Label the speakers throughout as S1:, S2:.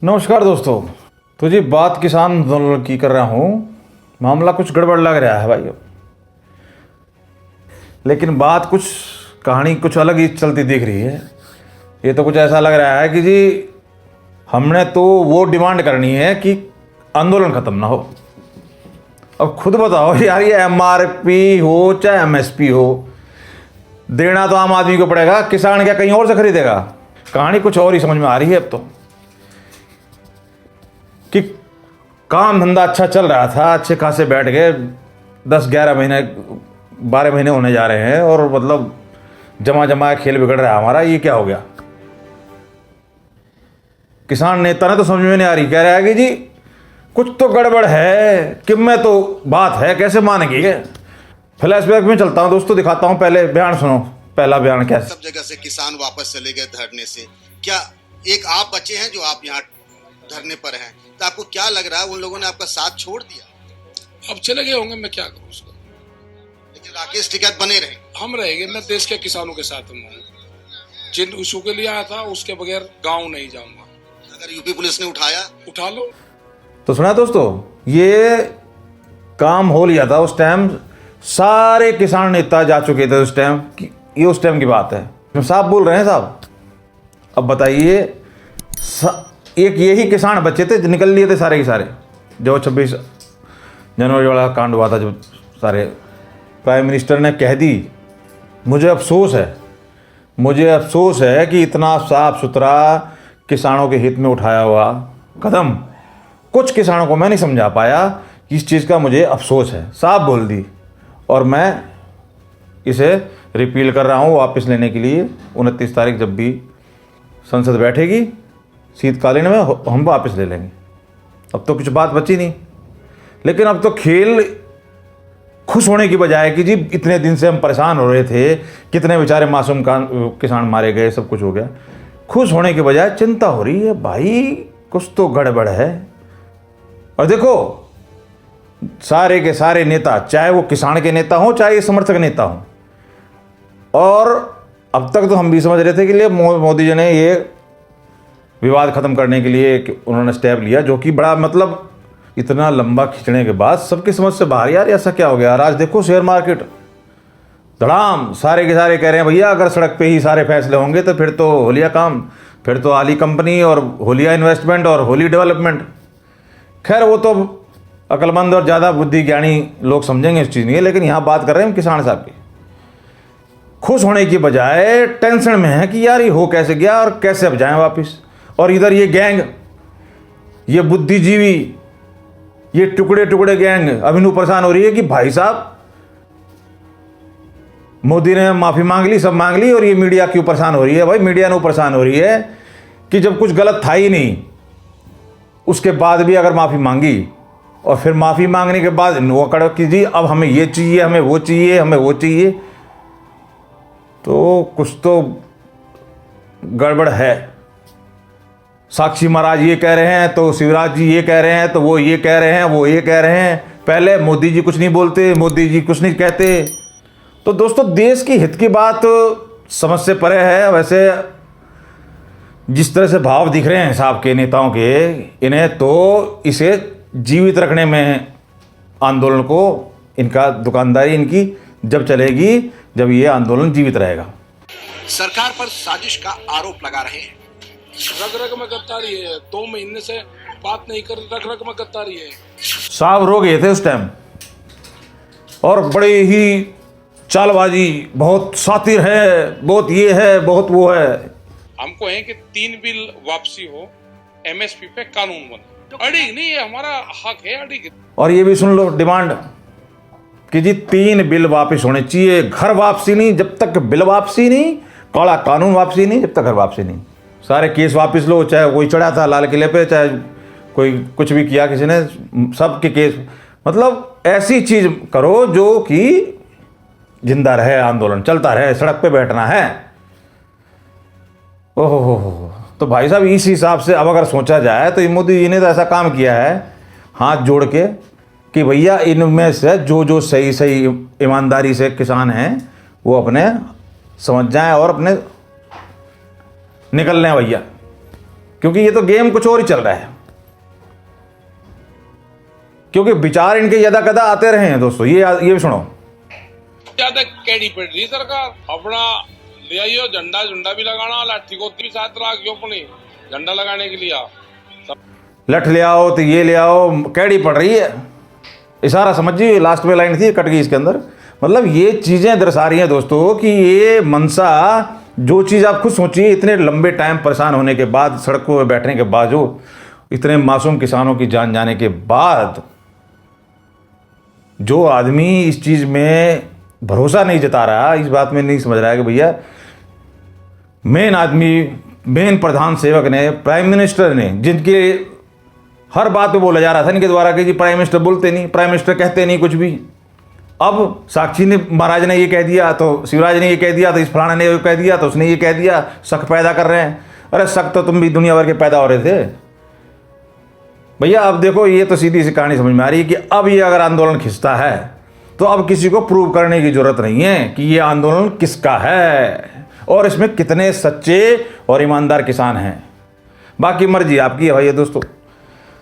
S1: नमस्कार दोस्तों। तो जी बात किसान आंदोलन की कर रहा हूँ। मामला कुछ गड़बड़ लग रहा है भाई, लेकिन बात कुछ कहानी कुछ अलग ही चलती दिख रही है। ये तो कुछ ऐसा लग रहा है कि जी हमने तो वो डिमांड करनी है कि आंदोलन ख़त्म ना हो। अब खुद बताओ यार, ये MRP हो चाहे MSP हो, देना तो आम आदमी को पड़ेगा। किसान क्या कहीं और से खरीदेगा? कहानी कुछ और ही समझ में आ रही है अब तो, कि काम धंधा अच्छा चल रहा था, अच्छे खासे बैठ गए। 10-11 महीने 12 महीने होने जा रहे हैं और मतलब जमा जमा खेल बिगड़ रहा है हमारा। ये क्या हो गया? किसान नेता ने तो समझ में नहीं आ रही, कह रहा है कि जी कुछ तो गड़बड़ है, कि में तो बात है, कैसे मानेंगे। फ्लैशबैक में चलता हूँ दोस्तों, दिखाता हूँ। पहले बयान सुनो, पहला बयान क्या है।
S2: सब जगह से किसान वापस चले गए धरने से। क्या एक आप बचे हैं जो आप यहाँ धरने पर हैं? तो आपको क्या लग रहा है, उन लोगों ने आपका साथ छोड़ दिया?
S3: अब चले गए होंगे, मैं क्या करूँ उसको।
S2: लेकिन राकेश टिकैत बने रहे।
S3: हम रहेंगे, मैं देश के किसानों के साथ हूँ। जिन इशू के लिए आया था उसके बगैर गांव नहीं जाऊंगा।
S2: अगर यूपी पुलिस ने उठाया,
S3: उठा लो। तो
S1: सुना दोस्तों, ये काम हो लिया था उस टाइम। सारे किसान नेता जा चुके थे उस टाइम। ये उस टाइम की बात है। साहब बोल रहे हैं साहब। अब बताइए, एक यही किसान बच्चे थे, निकल लिए थे सारे के सारे। जो 26 जनवरी वाला कांड हुआ था, जो सारे प्राइम मिनिस्टर ने कह दी। मुझे अफसोस है कि इतना साफ सुथरा किसानों के हित में उठाया हुआ कदम कुछ किसानों को मैं नहीं समझा पाया। इस चीज़ का मुझे अफसोस है। साफ बोल दी, और मैं इसे रिपील कर रहा हूँ वापस लेने के लिए। 29 तारीख जब भी संसद बैठेगी शीतकालीन में, हम वापस ले लेंगे। अब तो कुछ बात बची नहीं। लेकिन अब तो खेल खुश होने की बजाय कि जी इतने दिन से हम परेशान हो रहे थे, कितने बेचारे मासूम किसान मारे गए, सब कुछ हो गया, खुश होने की बजाय चिंता हो रही है। भाई कुछ तो गड़बड़ है। और देखो, सारे के सारे नेता, चाहे वो किसान के नेता हों चाहे समर्थक नेता हों, और अब तक तो हम भी समझ रहे थे कि मोदी जी ने ये विवाद खत्म करने के लिए उन्होंने स्टेप लिया, जो कि बड़ा मतलब इतना लंबा खींचने के बाद सबकी समझ से बाहर। यार ऐसा क्या हो गया? आज देखो शेयर मार्केट धड़ाम, सारे के सारे कह रहे हैं भैया अगर सड़क पे ही सारे फैसले होंगे तो फिर तो होलिया काम, फिर तो आली कंपनी और होलिया इन्वेस्टमेंट और होली डेवलपमेंट। खैर वो तो अक्लमंद और ज़्यादा बुद्धि ज्ञानी लोग समझेंगे इस चीज़ नहीं है, लेकिन यहाँ बात कर रहे हैं हम किसान साहब की। खुश होने की बजाय टेंशन में है कि यार ये हो कैसे गया और कैसे अब जाएं वापस। और इधर ये गैंग, ये बुद्धिजीवी, ये टुकड़े टुकड़े गैंग अभिनव परेशान हो रही है कि भाई साहब मोदी ने माफ़ी मांग ली, सब मांग ली, और ये मीडिया क्यों परेशान हो रही है? भाई मीडिया ने परेशान हो रही है कि जब कुछ गलत था ही नहीं, उसके बाद भी अगर माफ़ी मांगी, और फिर माफ़ी मांगने के बाद नो कड़क कि जी अब हमें ये चाहिए, हमें वो चाहिए, हमें वो चाहिए, तो कुछ तो गड़बड़ है। साक्षी महाराज ये कह रहे हैं तो शिवराज जी ये कह रहे हैं, तो वो ये कह रहे हैं, वो ये कह रहे हैं। पहले मोदी जी कुछ नहीं बोलते, मोदी जी कुछ नहीं कहते। तो दोस्तों देश की हित की बात समझ से परे है। वैसे जिस तरह से भाव दिख रहे हैं साहब के नेताओं के, इन्हें तो इसे जीवित रखने में आंदोलन को, इनका दुकानदारी इनकी जब चलेगी जब ये आंदोलन जीवित रहेगा।
S2: सरकार पर साजिश का आरोप लगा रहे हैं।
S3: रग रग में गद्दारी है। 2 महीने से बात नहीं कर, रग रग में गद्दारी है।
S1: साहब रो गए थे उस टाइम, और बड़े ही चालबाजी, बहुत सातिर है, बहुत ये है, बहुत वो है।
S3: हमको है कि 3 बिल वापसी हो, MSP पे कानून बने। अड़िग नहीं, ये हमारा हक है अड़िग।
S1: और ये भी सुन लो डिमांड कि जी 3 बिल वापस होने चाहिए। घर वापसी नहीं जब तक बिल वापसी नहीं, काला कानून वापसी नहीं जब तक घर वापसी नहीं। सारे केस वापस लो, चाहे कोई चढ़ा था लाल किले पे, चाहे कोई कुछ भी किया किसी ने, सबके केस, मतलब ऐसी चीज करो जो कि जिंदा रहे, आंदोलन चलता रहे, सड़क पे बैठना है। ओहो हो। तो भाई साहब इस हिसाब से अब अगर सोचा जाए तो मोदी जी ने तो ऐसा काम किया है हाथ जोड़ के कि भैया इनमें से जो सही सही ईमानदारी से किसान हैं वो अपने समझ जाएं और अपने निकल लें भैया। क्योंकि ये तो गेम कुछ और ही चल रहा है, क्योंकि विचार इनके यदा कदा आते रहे हैं दोस्तों। ये भी सुनो,
S3: ज्यादा कैडी पड़ रही सरकार अपना ले आइयो, झंडा झुंडा भी लगाना, लाठी को भी साथ रखियो अपनी झंडा लगाने के लिए।
S1: लठ ले आओ तो ये ले आओ, कैडी पड़ रही है। इशारा समझिए, लास्ट में लाइन थी कट गई इसके अंदर। मतलब ये चीजें दर्शा रही हैं दोस्तों कि ये मनसा, जो चीज आप खुद सोचिए, इतने लंबे टाइम परेशान होने के बाद, सड़कों पर बैठने के बावजूद, इतने मासूम किसानों की जान जाने के बाद, जो आदमी इस चीज में भरोसा नहीं जता रहा, इस बात में नहीं समझ रहा है कि भैया मेन आदमी, मेन प्रधान सेवक ने, प्राइम मिनिस्टर ने, जिनके हर बात पे बोला जा रहा था इनके द्वारा कि जी प्राइम मिनिस्टर बोलते नहीं, प्राइम मिनिस्टर कहते नहीं कुछ भी। अब साक्षी ने, महाराज ने ये कह दिया तो शिवराज ने ये कह दिया तो इस फलाने ने ये कह दिया तो उसने ये कह दिया, शक पैदा कर रहे हैं। अरे शक तो तुम भी दुनिया भर के पैदा हो रहे थे भैया। अब देखो, ये तो सीधी सी कहानी समझ में आ रही है कि अब ये अगर आंदोलन खिंचता है तो अब किसी को प्रूव करने की जरूरत नहीं है कि ये आंदोलन किसका है और इसमें कितने सच्चे और ईमानदार किसान हैं। बाकी मर्जी आपकी है भाई दोस्तों।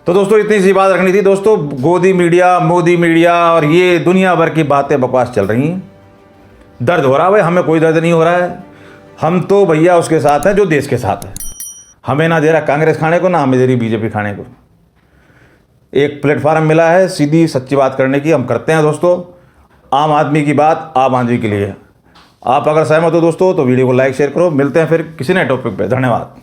S1: तो दोस्तों इतनी सी बात रखनी थी दोस्तों। गोदी मीडिया, मोदी मीडिया और ये दुनिया भर की बातें बकवास चल रही हैं। दर्द हो रहा है भाई, हमें कोई दर्द नहीं हो रहा है। हम तो भैया उसके साथ हैं जो देश के साथ है। हमें ना दे रहा कांग्रेस खाने को, ना हमें दे रही बीजेपी खाने को। एक प्लेटफार्म मिला है सीधी सच्ची बात करने की, हम करते हैं दोस्तों। आम आदमी की बात आम आदमी के लिए। आप अगर सहमत हो दोस्तों तो वीडियो को लाइक शेयर करो। मिलते हैं फिर किसी नए टॉपिक पे। धन्यवाद।